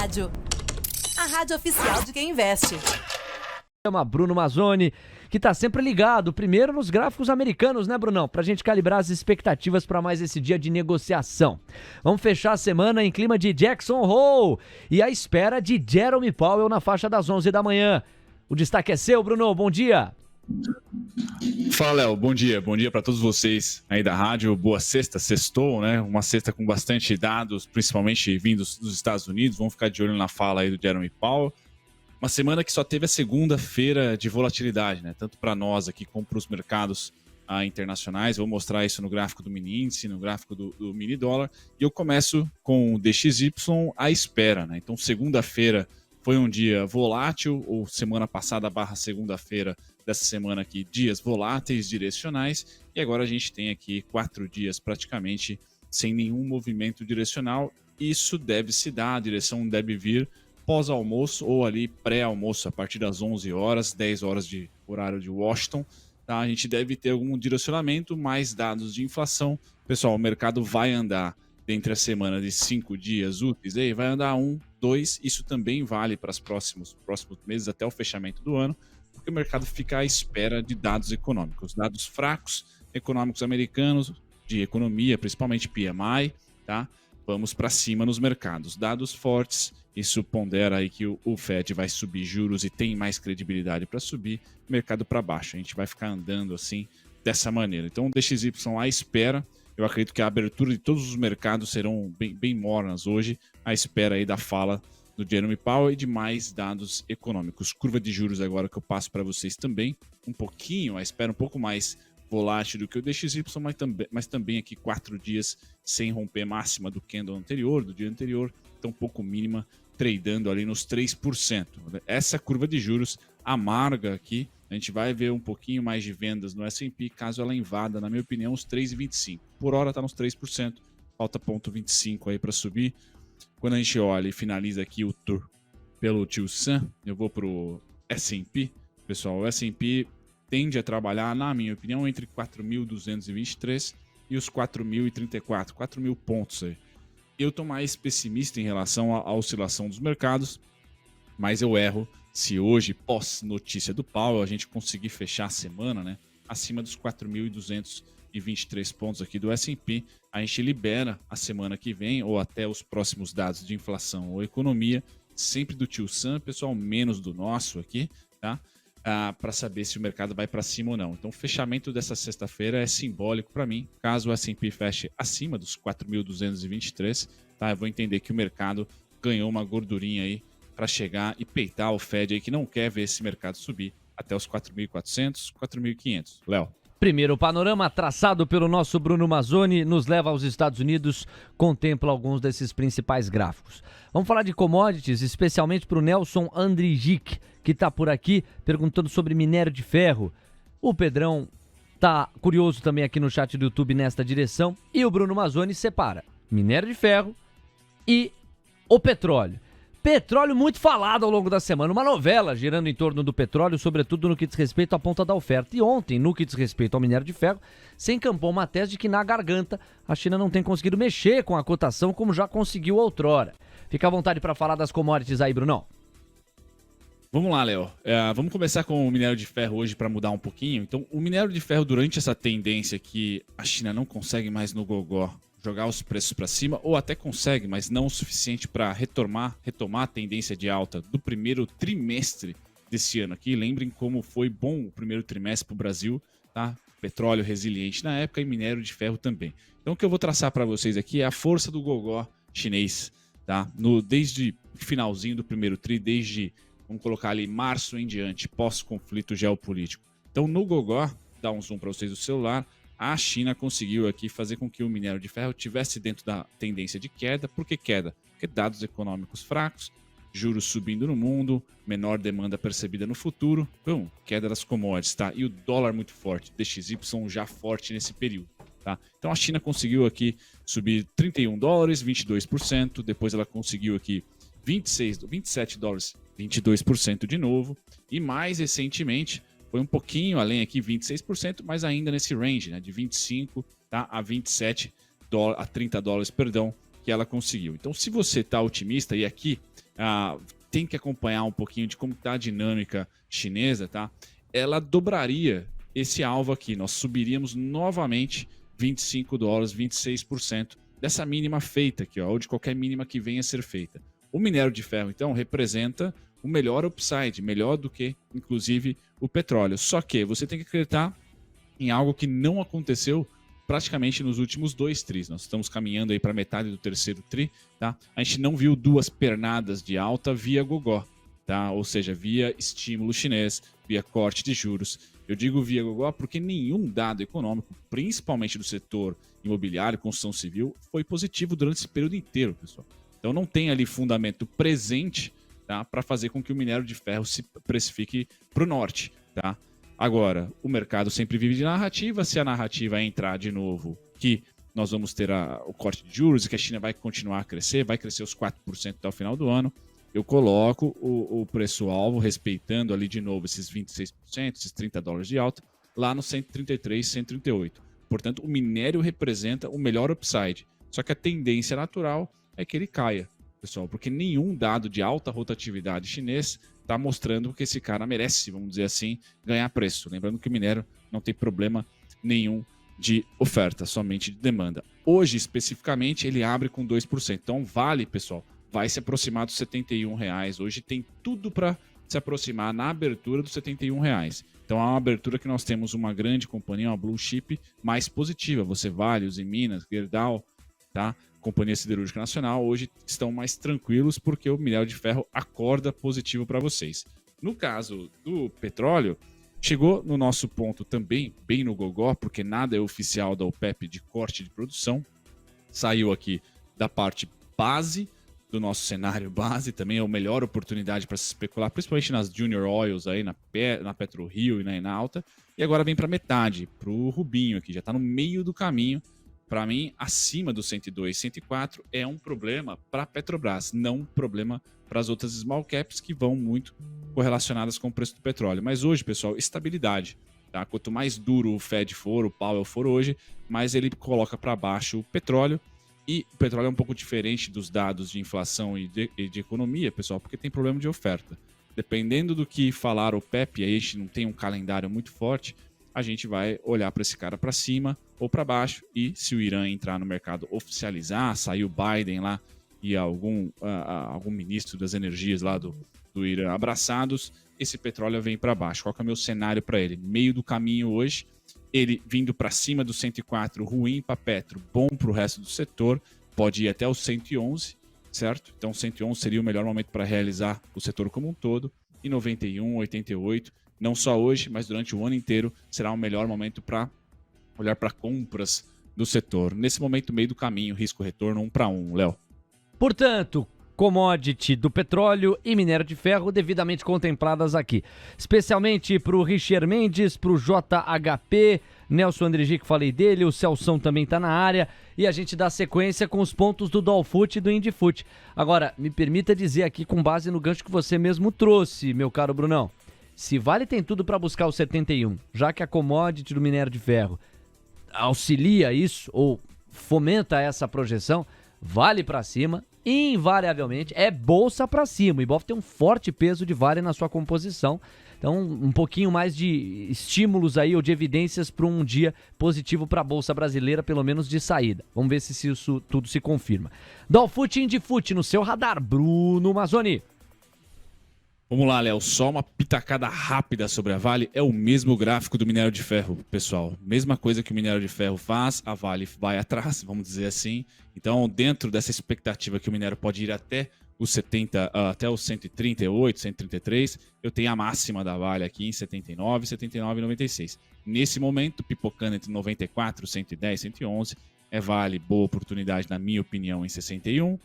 Rádio. A rádio oficial de quem investe. Chama Bruno Mazzoni, que tá sempre ligado, primeiro nos gráficos americanos, né, Brunão? Pra gente calibrar as expectativas para mais esse dia de negociação. Vamos fechar a semana em clima de Jackson Hole e à espera de Jerome Powell na faixa das 11 da manhã. O destaque é seu, Bruno, bom dia. Fala, Léo, bom dia para todos vocês aí da rádio, boa sexta, sextou, né, uma sexta com bastante dados, principalmente vindos dos Estados Unidos, vamos ficar de olho na fala aí do Jerome Powell, uma semana que só teve a segunda-feira de volatilidade, né, tanto para nós aqui como para os mercados internacionais, vou mostrar isso no gráfico do mini índice, no gráfico do mini dólar, e eu começo com o DXY à espera, né, então segunda-feira foi um dia volátil, ou semana passada / segunda-feira dessa semana aqui, dias voláteis, direcionais, e agora a gente tem aqui 4 dias praticamente sem nenhum movimento direcional. Isso deve se dar, a direção deve vir pós-almoço ou ali pré-almoço, a partir das 11 horas, 10 horas de horário de Washington. Tá? A gente deve ter algum direcionamento, mais dados de inflação. Pessoal, o mercado vai andar entre a semana de 5 dias úteis, aí vai andar 1, 2, isso também vale para os próximos meses até o fechamento do ano, porque o mercado fica à espera de dados econômicos, dados fracos econômicos americanos, de economia, principalmente PMI, tá? Vamos para cima nos mercados. Dados fortes, isso pondera aí que o Fed vai subir juros e tem mais credibilidade para subir, mercado para baixo. A gente vai ficar andando assim, dessa maneira. Então, DXY à espera. Eu acredito que a abertura de todos os mercados serão bem mornas hoje, à espera aí da fala do Jerome Powell e de mais dados econômicos. Curva de juros agora que eu passo para vocês também, um pouquinho, à espera um pouco mais volátil do que o DXY, mas também aqui 4 dias sem romper máxima do candle anterior, do dia anterior, então um pouco mínima, tradando ali nos 3%. Essa curva de juros amarga aqui, a gente vai ver um pouquinho mais de vendas no S&P, caso ela invada, na minha opinião, os 3,25. Por hora está nos 3%, falta 0,25 aí para subir. Quando a gente olha e finaliza aqui o tour pelo Tio Sam, eu vou para o S&P. Pessoal, o S&P tende a trabalhar, na minha opinião, entre 4.223 e os 4.034, 4.000 pontos aí. Eu estou mais pessimista em relação à oscilação dos mercados, mas eu erro se hoje, pós-notícia do Powell, a gente conseguir fechar a semana, né, acima dos 4.223 pontos aqui do S&P, a gente libera a semana que vem, ou até os próximos dados de inflação ou economia, sempre do Tio Sam, pessoal, menos do nosso aqui, tá? Para saber se o mercado vai para cima ou não. Então, o fechamento dessa sexta-feira é simbólico para mim. Caso o S&P feche acima dos 4.223, tá? Eu vou entender que o mercado ganhou uma gordurinha aí para chegar e peitar o Fed aí, que não quer ver esse mercado subir até os 4.400, 4.500. Léo. Primeiro, o panorama traçado pelo nosso Bruno Mazzoni nos leva aos Estados Unidos, contempla alguns desses principais gráficos. Vamos falar de commodities, especialmente para o Nelson Andrijic, que está por aqui perguntando sobre minério de ferro. O Pedrão está curioso também aqui no chat do YouTube nesta direção. E o Bruno Mazzoni separa minério de ferro e o petróleo. Petróleo muito falado ao longo da semana, uma novela girando em torno do petróleo, sobretudo no que diz respeito à ponta da oferta. E ontem, no que diz respeito ao minério de ferro, se encampou uma tese de que na garganta a China não tem conseguido mexer com a cotação como já conseguiu outrora. Fica à vontade para falar das commodities aí, Brunão. Vamos lá, Léo. Vamos começar com o minério de ferro hoje para mudar um pouquinho. Então, o minério de ferro, durante essa tendência que a China não consegue mais no gogó jogar os preços para cima, ou até consegue, mas não o suficiente para retomar a tendência de alta do primeiro trimestre desse ano aqui. Lembrem como foi bom o primeiro trimestre para o Brasil, tá? Petróleo resiliente na época e minério de ferro também. Então, o que eu vou traçar para vocês aqui é a força do gogó chinês, tá? Desde o finalzinho do primeiro tri, desde, vamos colocar ali, março em diante, pós-conflito geopolítico. Então, no gogó, dá um zoom para vocês do celular, a China conseguiu aqui fazer com que o minério de ferro estivesse dentro da tendência de queda. Por que queda? Porque dados econômicos fracos, juros subindo no mundo, menor demanda percebida no futuro, queda das commodities, tá? E o dólar muito forte, DXY já forte nesse período, tá? Então a China conseguiu aqui subir 31 dólares, 22%, depois ela conseguiu aqui 27 dólares, 22% de novo, e mais recentemente foi um pouquinho além aqui, 26%, mas ainda nesse range, né, de 25, tá, a 27 a 30 dólares, perdão, que ela conseguiu. Então, se você está otimista, e aqui tem que acompanhar um pouquinho de como está a dinâmica chinesa, tá? Ela dobraria esse alvo aqui. Nós subiríamos novamente 25 dólares, 26% dessa mínima feita aqui, ó, ou de qualquer mínima que venha a ser feita. O minério de ferro, então, representa o melhor upside, melhor do que, inclusive, o petróleo. Só que você tem que acreditar em algo que não aconteceu praticamente nos últimos 2 tris. Nós estamos caminhando aí para metade do terceiro tri, tá? A gente não viu 2 pernadas de alta via gogó, tá? Ou seja, via estímulo chinês, via corte de juros. Eu digo via gogó porque nenhum dado econômico, principalmente do setor imobiliário, construção civil, foi positivo durante esse período inteiro, pessoal. Então não tem ali fundamento presente, tá, para fazer com que o minério de ferro se precifique para o norte, tá? Agora, o mercado sempre vive de narrativa. Se a narrativa entrar de novo que nós vamos ter o corte de juros e que a China vai continuar a crescer, vai crescer os 4% até o final do ano, eu coloco o preço-alvo, respeitando ali de novo esses 26%, esses 30 dólares de alta, lá no 133, 138. Portanto, o minério representa o melhor upside. Só que a tendência natural é que ele caia, pessoal, porque nenhum dado de alta rotatividade chinês está mostrando que esse cara merece, vamos dizer assim, ganhar preço. Lembrando que o minério não tem problema nenhum de oferta, somente de demanda. Hoje, especificamente, ele abre com 2%. Então, vale, pessoal, vai se aproximar dos R$71. Hoje tem tudo para se aproximar na abertura dos R$71. Então, é uma abertura que nós temos uma grande companhia, uma blue chip, mais positiva. Você, Vale, Uzi Minas, Gerdau, tá? Companhia Siderúrgica Nacional, hoje estão mais tranquilos porque o minério de ferro acorda positivo para vocês. No caso do petróleo, chegou no nosso ponto também, bem no gogó, porque nada é oficial da OPEP de corte de produção. Saiu aqui da parte base do nosso cenário base, também é a melhor oportunidade para se especular, principalmente nas Junior Oils, aí, na PetroRio e na Enalta. E agora vem para metade, para o Rubinho aqui, já está no meio do caminho. Para mim, acima do 102, 104 é um problema para a Petrobras, não um problema para as outras small caps que vão muito correlacionadas com o preço do petróleo. Mas hoje, pessoal, estabilidade. Tá? Quanto mais duro o Fed for, o Powell for hoje, mais ele coloca para baixo o petróleo. E o petróleo é um pouco diferente dos dados de inflação e de economia, pessoal, porque tem problema de oferta. Dependendo do que falar o PEP, aí a gente não tem um calendário muito forte, a gente vai olhar para esse cara para cima ou para baixo, e se o Irã entrar no mercado, oficializar, sair o Biden lá e algum ministro das energias lá do Irã abraçados, esse petróleo vem para baixo. Qual que é o meu cenário para ele? Meio do caminho hoje, ele vindo para cima do 104, ruim para Petro, bom para o resto do setor, pode ir até o 111, certo? Então 111 seria o melhor momento para realizar o setor como um todo, e 91, 88, não só hoje, mas durante o ano inteiro, será o melhor momento para olhar para compras do setor. Nesse momento, meio do caminho, risco-retorno 1 para 1, Léo. Portanto, commodity do petróleo e minério de ferro devidamente contempladas aqui. Especialmente para o Richard Mendes, para o JHP, Nelson Andrigi, que falei dele, o Celção também está na área, e a gente dá sequência com os pontos do Dolfoot e do Indifut. Agora, me permita dizer aqui, com base no gancho que você mesmo trouxe, meu caro Brunão, se Vale tem tudo para buscar o 71, já que a commodity do minério de ferro auxilia isso ou fomenta essa projeção, Vale para cima, invariavelmente é bolsa para cima. O Ibov tem um forte peso de Vale na sua composição, então um pouquinho mais de estímulos aí ou de evidências para um dia positivo para a bolsa brasileira, pelo menos de saída. Vamos ver se isso tudo se confirma. Dolfoot e Indifut no seu radar, Bruno Mazzoni. Vamos lá, Léo, só uma pitacada rápida sobre a Vale. É o mesmo gráfico do minério de ferro, pessoal. Mesma coisa que o minério de ferro faz, a Vale vai atrás, vamos dizer assim. Então, dentro dessa expectativa que o minério pode ir até os 70, até os 138, 133, eu tenho a máxima da Vale aqui em 79, 79,96. Nesse momento, pipocando entre 94, 110, 111, é Vale, boa oportunidade, na minha opinião, em 61.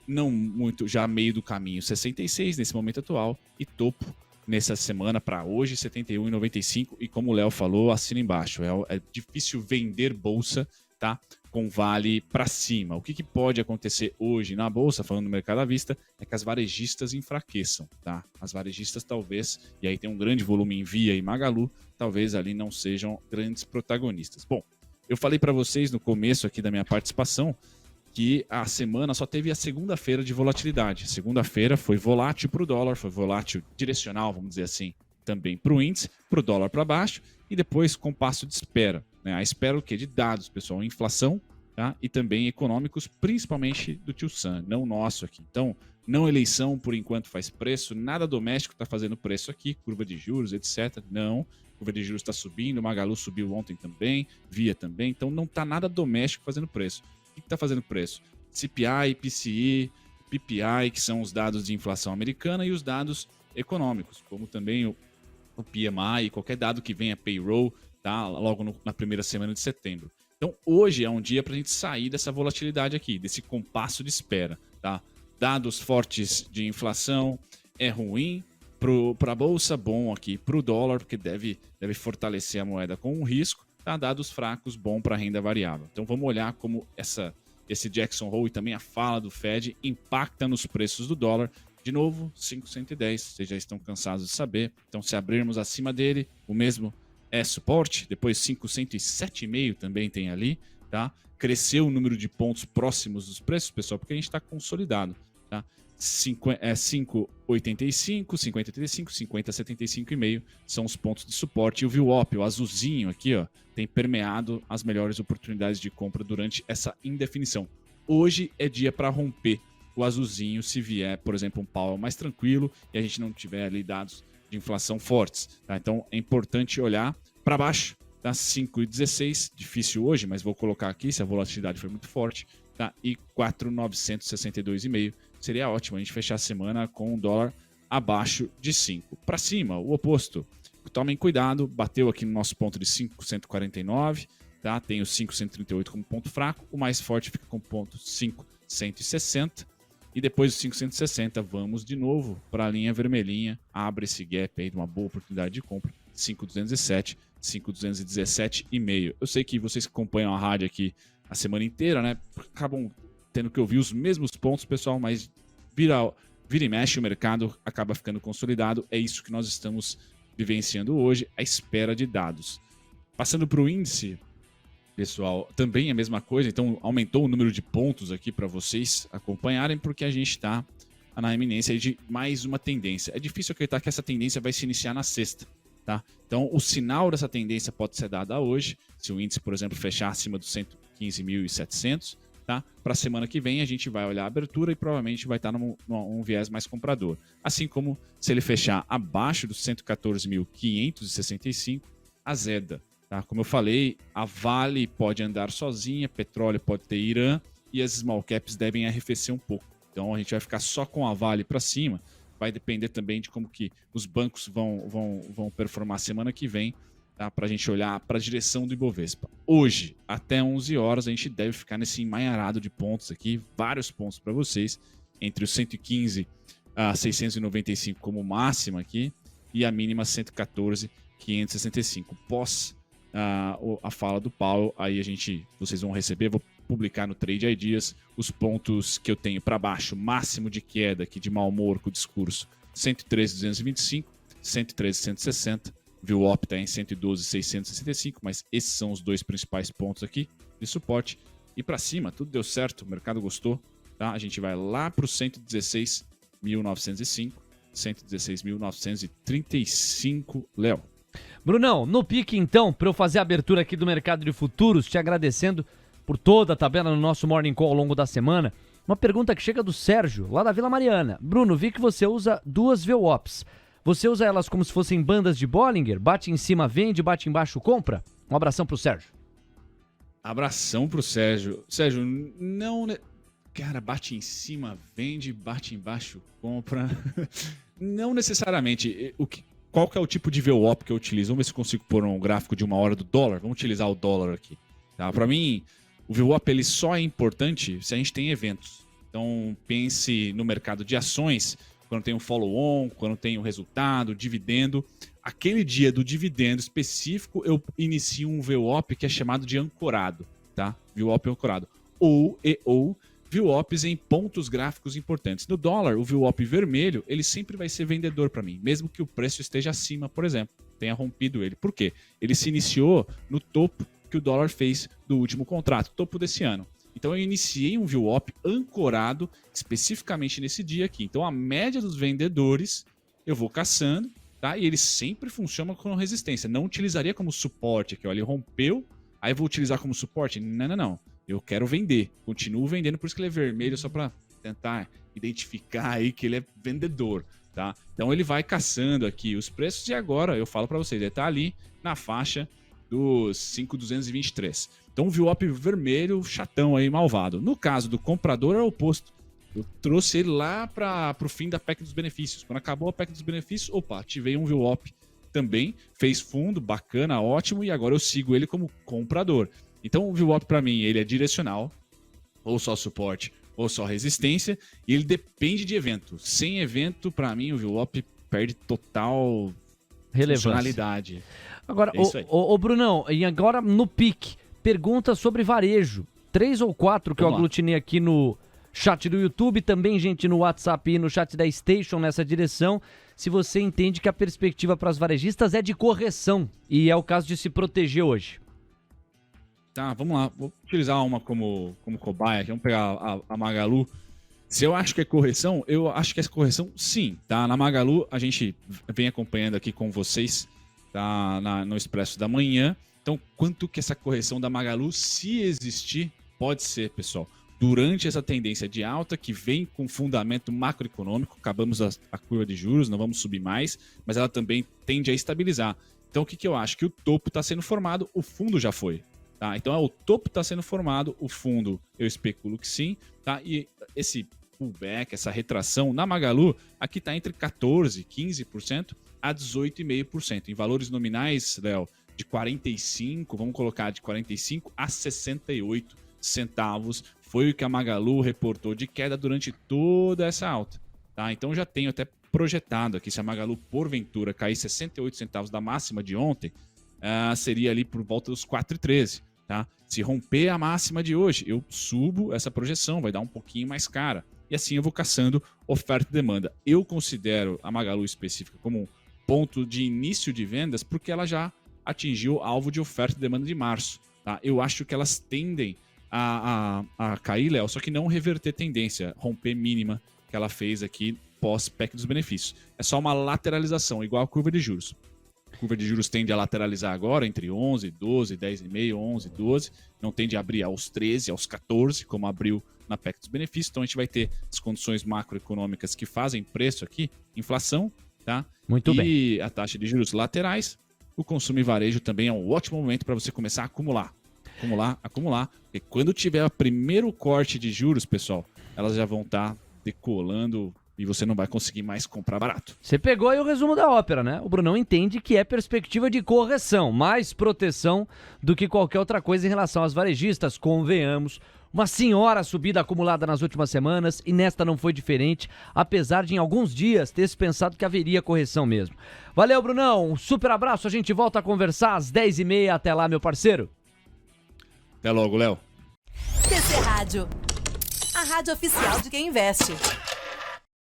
Não muito, já meio do caminho, 66 nesse momento atual, e topo nessa semana para hoje, 71,95, e como o Léo falou, assina embaixo, é difícil vender bolsa, tá, com Vale para cima. O que pode acontecer hoje na bolsa, falando no mercado à vista, é que as varejistas enfraqueçam, tá? As varejistas talvez, e aí tem um grande volume em Via e Magalu, talvez ali não sejam grandes protagonistas. Bom, eu falei para vocês no começo aqui da minha participação que a semana só teve a segunda-feira de volatilidade. Segunda-feira foi volátil para o dólar, foi volátil direcional, vamos dizer assim, também para o índice, para o dólar para baixo, e depois compasso de espera. Né? A espera o quê? De dados, pessoal, inflação, tá? E também econômicos, principalmente do Tio Sam, não nosso aqui. Então, não eleição, por enquanto, faz preço, nada doméstico está fazendo preço aqui, curva de juros, etc. Não, curva de juros está subindo, Magalu subiu ontem também, Via também, então não está nada doméstico fazendo preço. O que está fazendo preço? CPI, PCI, PPI, que são os dados de inflação americana, e os dados econômicos, como também o PMI, qualquer dado que venha payroll, tá? Logo na primeira semana de setembro. Então, hoje é um dia para a gente sair dessa volatilidade aqui, desse compasso de espera. Tá? Dados fortes de inflação é ruim para a Bolsa, bom aqui para o dólar, porque deve fortalecer a moeda com um risco. Tá? Dados fracos, bom para a renda variável. Então, vamos olhar como esse Jackson Hole e também a fala do Fed impacta nos preços do dólar. De novo, 5,110, vocês já estão cansados de saber. Então, se abrirmos acima dele, o mesmo é suporte. Depois, 5,107,5 também tem ali. Tá? Cresceu o número de pontos próximos dos preços, pessoal, porque a gente está consolidado. Tá? 5,85, 5,85, 50,75,5 são os pontos de suporte. E o VWAP, o azulzinho aqui, ó, tem permeado as melhores oportunidades de compra durante essa indefinição. Hoje é dia para romper o azulzinho se vier, por exemplo, um Powell mais tranquilo e a gente não tiver ali dados de inflação fortes. Tá? Então é importante olhar para baixo, tá? 5,16, difícil hoje, mas vou colocar aqui se a volatilidade for muito forte, tá? E 4,962,5 seria ótimo a gente fechar a semana com um dólar abaixo de 5. Para cima, o oposto. Tomem cuidado, bateu aqui no nosso ponto de 5,149, tá? Tem o 5,138 como ponto fraco, o mais forte fica com ponto 5,160. E depois do 560, vamos de novo para a linha vermelhinha. Abre esse gap aí de uma boa oportunidade de compra. 5,207, 5,217,5. Eu sei que vocês que acompanham a rádio aqui a semana inteira, né? Acabam tendo que ouvir os mesmos pontos, pessoal, mas vira e mexe o mercado, acaba ficando consolidado. É isso que nós estamos vivenciando hoje, à espera de dados. Passando para o índice, pessoal, também é a mesma coisa, então aumentou o número de pontos aqui para vocês acompanharem, porque a gente está na iminência de mais uma tendência. É difícil acreditar que essa tendência vai se iniciar na sexta, tá? Então, o sinal dessa tendência pode ser dado hoje, se o índice, por exemplo, fechar acima dos 115.700, tá? Para a semana que vem, a gente vai olhar a abertura e provavelmente vai estar num viés mais comprador. Assim como se ele fechar abaixo dos 114.565, azeda. Tá? Como eu falei, a Vale pode andar sozinha, petróleo pode ter Irã e as small caps devem arrefecer um pouco. Então a gente vai ficar só com a Vale para cima. Vai depender também de como que os bancos vão performar semana que vem, tá? Para a gente olhar para a direção do Ibovespa. Hoje, até 11 horas, a gente deve ficar nesse emaranhado de pontos aqui, vários pontos para vocês, entre os 115 a 695 como máxima aqui e a mínima 114.565. Pós a fala do Powell, aí vocês vão receber, vou publicar no Trade Ideas os pontos que eu tenho para baixo, máximo de queda aqui de mau humor com o discurso, 113.225, 113.160, VWAP está em 112.665, mas esses são os dois principais pontos aqui de suporte. E para cima, tudo deu certo, o mercado gostou, tá? A gente vai lá para os 116.905, 116.935, Léo. Brunão, no pique então, para eu fazer a abertura aqui do mercado de futuros, te agradecendo por toda a tabela no nosso Morning Call ao longo da semana, uma pergunta que chega do Sérgio, lá da Vila Mariana. Bruno, vi que você usa duas VWAPs. Você usa elas como se fossem bandas de Bollinger? Bate em cima, vende, bate embaixo, compra? Um abração pro Sérgio. Abração pro Sérgio. Sérgio, não... Cara, bate em cima, vende, bate embaixo, compra. Não necessariamente. Qual que é o tipo de VWAP que eu utilizo? Vamos ver se eu consigo pôr um gráfico de uma hora do dólar. Vamos utilizar o dólar aqui. Tá? Para mim, o VWAP ele só é importante se a gente tem eventos. Então, pense no mercado de ações, quando tem um follow-on, quando tem um resultado, dividendo. Aquele dia do dividendo específico, eu inicio um VWAP que é chamado de ancorado. Tá? VWAP ancorado. Ou VWAPs em pontos gráficos importantes. No dólar, o VWAP vermelho, ele sempre vai ser vendedor para mim, mesmo que o preço esteja acima, por exemplo, tenha rompido ele. Por quê? Ele se iniciou no topo que o dólar fez do último contrato, topo desse ano. Então eu iniciei um VWAP ancorado especificamente nesse dia aqui. Então a média dos vendedores eu vou caçando, tá? E ele sempre funciona com resistência. Não utilizaria como suporte aqui, ó. Ele rompeu, aí eu vou utilizar como suporte? Não. Eu quero vender. Continuo vendendo, por isso que ele é vermelho, só para tentar identificar aí que ele é vendedor, tá? Então ele vai caçando aqui os preços e agora eu falo para vocês, ele tá ali na faixa dos 5.223. Então, um VWAP vermelho, chatão aí, malvado. No caso do comprador, é o oposto. Eu trouxe ele lá para o fim da PEC dos benefícios. Quando acabou a PEC dos benefícios, opa, ativei um VWAP também. Fez fundo, bacana, ótimo. E agora eu sigo ele como comprador. Então, o VWAP para mim, ele é direcional. Ou só suporte, ou só resistência. E ele depende de evento. Sem evento, para mim, o VWAP perde total funcionalidade. Agora, o Brunão, e agora no pique, pergunta sobre varejo. 3 ou 4 que eu aglutinei aqui no chat do YouTube, também gente no WhatsApp e no chat da Station nessa direção. Se você entende que a perspectiva para os varejistas é de correção e é o caso de se proteger hoje. Tá, vamos lá. Vou utilizar uma como cobaia aqui. Vamos pegar a Magalu. Se eu acho que é correção, eu acho que é correção sim, tá? Na Magalu, a gente vem acompanhando aqui com vocês, tá? No Expresso da Manhã. Então, quanto que essa correção da Magalu, se existir, pode ser, pessoal, durante essa tendência de alta que vem com fundamento macroeconômico, acabamos a curva de juros, não vamos subir mais, mas ela também tende a estabilizar. Então, o que eu acho? Que o topo está sendo formado, o fundo já foi. Tá? Então, o topo está sendo formado, o fundo eu especulo que sim, tá? E esse pullback, essa retração na Magalu, aqui está entre 14%, 15% a 18,5%. Em valores nominais, Léo, de 45, vamos colocar de 45 a 68 centavos, foi o que a Magalu reportou de queda durante toda essa alta. Tá? Então já tenho até projetado aqui, se a Magalu porventura cair 68 centavos da máxima de ontem, seria ali por volta dos 4,13. Tá? Se romper a máxima de hoje, eu subo essa projeção, vai dar um pouquinho mais cara. E assim eu vou caçando oferta e demanda. Eu considero a Magalu específica como um ponto de início de vendas porque ela já atingiu alvo de oferta e demanda de março. Tá? Eu acho que elas tendem a cair, Léo, só que não reverter tendência, romper mínima que ela fez aqui pós-PEC dos benefícios. É só uma lateralização, igual a curva de juros. A curva de juros tende a lateralizar agora entre 11, 12, 10,5, 11, 12. Não tende a abrir aos 13, aos 14, como abriu na PEC dos benefícios. Então a gente vai ter as condições macroeconômicas que fazem preço aqui, inflação, tá? Muito bem. E a taxa de juros laterais. O consumo e varejo também é um ótimo momento para você começar a acumular. Acumular. Porque quando tiver o primeiro corte de juros, pessoal, elas já vão estar decolando e você não vai conseguir mais comprar barato. Você pegou aí o resumo da ópera, né? O Brunão entende que é perspectiva de correção, mais proteção do que qualquer outra coisa em relação aos varejistas, convenhamos. Uma senhora subida acumulada nas últimas semanas e nesta não foi diferente, apesar de em alguns dias ter se pensado que haveria correção mesmo. Valeu, Brunão, um super abraço, a gente volta a conversar às 10h30, até lá, meu parceiro. Até logo, Léo. TC Rádio, a rádio oficial de quem investe.